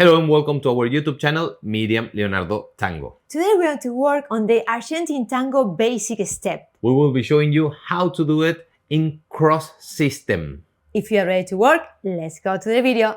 Hello and welcome to our YouTube channel, Miriam, Leonardo, Tango. Today we're going to work on the Argentine Tango Basic step. We will be showing you how to do it in cross system. If you are ready to work, let's go to the video.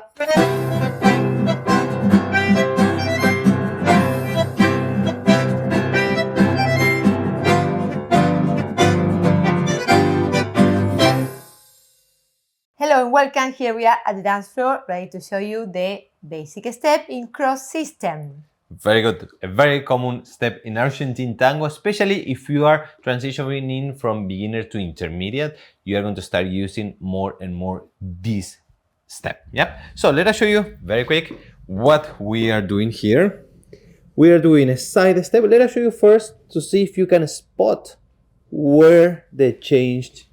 Hello and welcome. Here we are at the dance floor, ready to show you the basic step in cross system. Very good. A very common step in Argentine tango, especially if you are transitioning in from beginner to intermediate, you are going to start using more and more this step. Yeah. So let us show you very quick what we are doing here. We are doing a side step. Let us show you first to see if you can spot where the change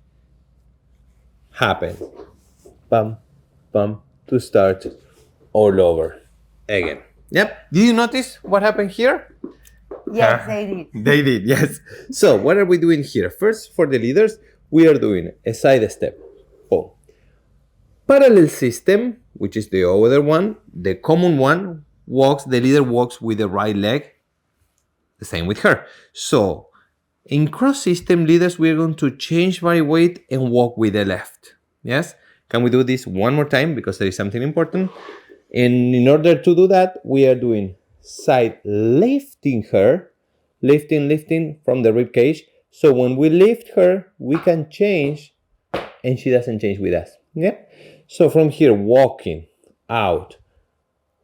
happened. Bum, bum, to start all over again. Yep. Did you notice what happened here? Yes, they did. They did, yes. So what are we doing here? First, for the leaders, we are doing a side step. Boom. Parallel system, which is the other one, the common one, the leader walks with the right leg. The same with her. So in cross system leaders, we are going to change body weight and walk with the left. Yes? Can we do this one more time? Because there is something important. And in order to do that, we are doing side lifting her, lifting from the rib cage. So when we lift her, we can change and she doesn't change with us. Yeah. So from here, walking out,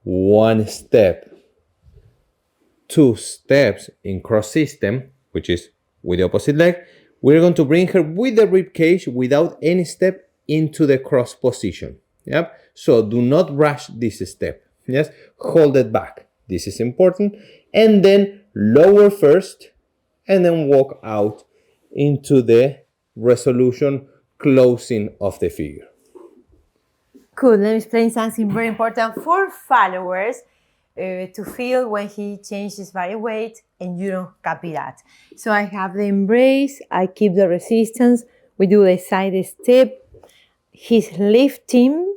one step, two steps in cross system, which is with the opposite leg. We're going to bring her with the rib cage without any step into the cross position. Yep. So do not rush this step. Yes. Hold it back. This is important. And then lower first and then walk out into the resolution closing of the figure. Cool. Let me explain something very important for followers to feel when he changes body weight and you don't copy that. So I have the embrace, I keep the resistance, we do a side step. He's lifting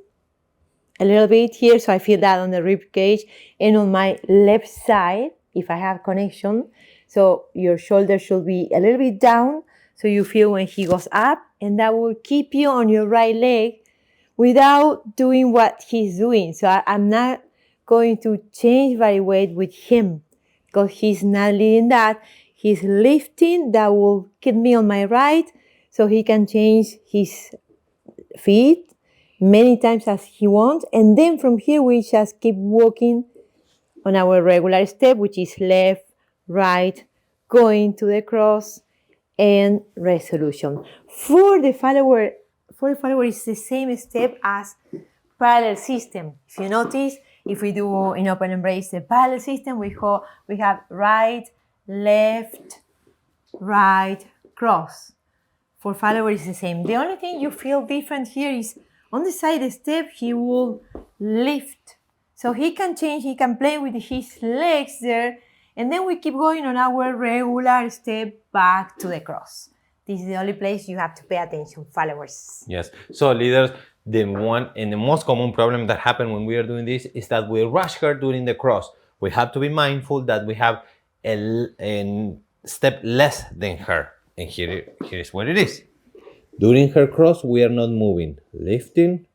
a little bit here, so I feel that on the rib cage and on my left side, if I have connection. So your shoulder should be a little bit down, so you feel when he goes up, and that will keep you on your right leg without doing what he's doing. So I'm not going to change body weight with him because he's not leading that. He's lifting, that will keep me on my right, so he can change his feet many times as he wants, and then from here we just keep walking on our regular step, which is left, right, going to the cross, and resolution. For the follower it's the same step as parallel system. If you notice, if we do in open embrace the parallel system, we have right, left, right, cross. For follower it's the same. The only thing you feel different here is on the side step, he will lift. So he can change, he can play with his legs there. And then we keep going on our regular step back to the cross. This is the only place you have to pay attention, followers. Yes. So leaders, the one and the most common problem that happens when we are doing this is that we rush her during the cross. We have to be mindful that we have a step less than her. And here is what it is. During her cross, we are not moving. Lifting,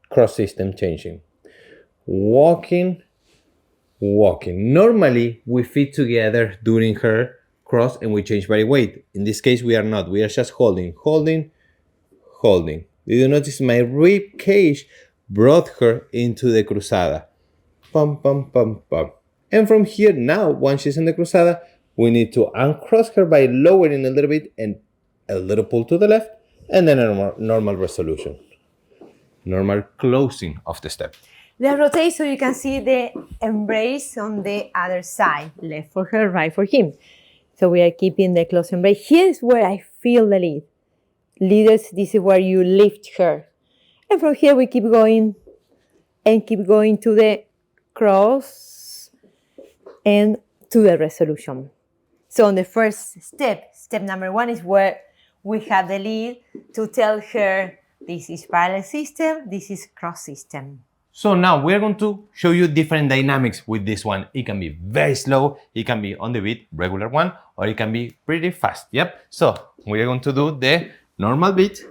cross system changing. Walking. Normally, we fit together during her cross and we change body weight. In this case, we are not. We are just holding. Did you notice my rib cage brought her into the Cruzada? Pum, pum, pum, pum. And from here now, once she's in the Cruzada, we need to uncross her by lowering a little bit and a little pull to the left, and then a normal resolution. Normal closing of the step. Let's rotate so you can see the embrace on the other side. Left for her, right for him. So we are keeping the close embrace. Here's where I feel the lead. Leaders, this is where you lift her. And from here we keep going and keep going to the cross and to the resolution. So on the first step number one is where we have the lead to tell her this is parallel system, this is cross system. So now we're going to show you different dynamics with this one. It can be very slow, it can be on the beat, regular one, or it can be pretty fast. Yep. So we're going to do the normal beat.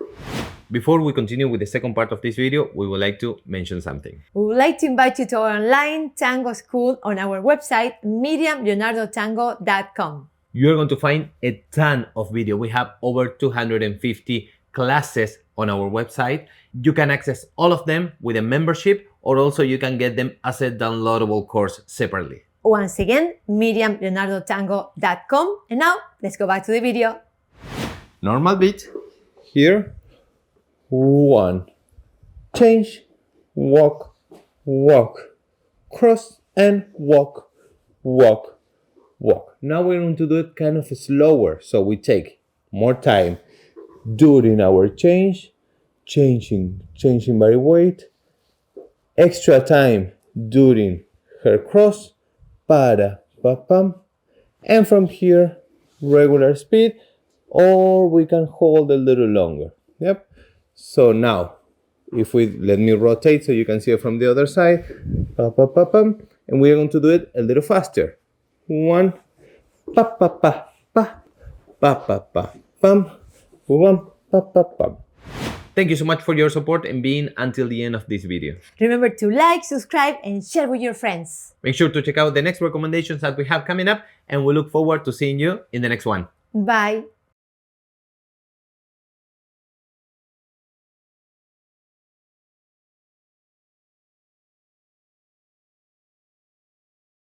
Before we continue with the second part of this video, we would like to mention something. We would like to invite you to our online tango school on our website, miriamleonardotango.com. You're going to find a ton of video. We have over 250 classes on our website. You can access all of them with a membership, or also you can get them as a downloadable course separately. Once again, miriamleonardotango.com. And now, let's go back to the video. Normal beat. Here. 1. Change. Walk. Walk. Cross and walk. Walk. Walk. Now we're going to do it kind of slower, so we take more time during our change, changing body weight, extra time during her cross, para, pa, pam, and from here, regular speed, or we can hold a little longer. Yep. So now, if we let me rotate so you can see it from the other side, pa, pa, pa, pam, and we're going to do it a little faster. 1, pa, pa, pa, pa, pa, pa, pa, pam, pam, pa, pa, pam. Thank you so much for your support and being until the end of this video. Remember to like, subscribe, and share with your friends. Make sure to check out the next recommendations that we have coming up, and we look forward to seeing you in the next one. Bye.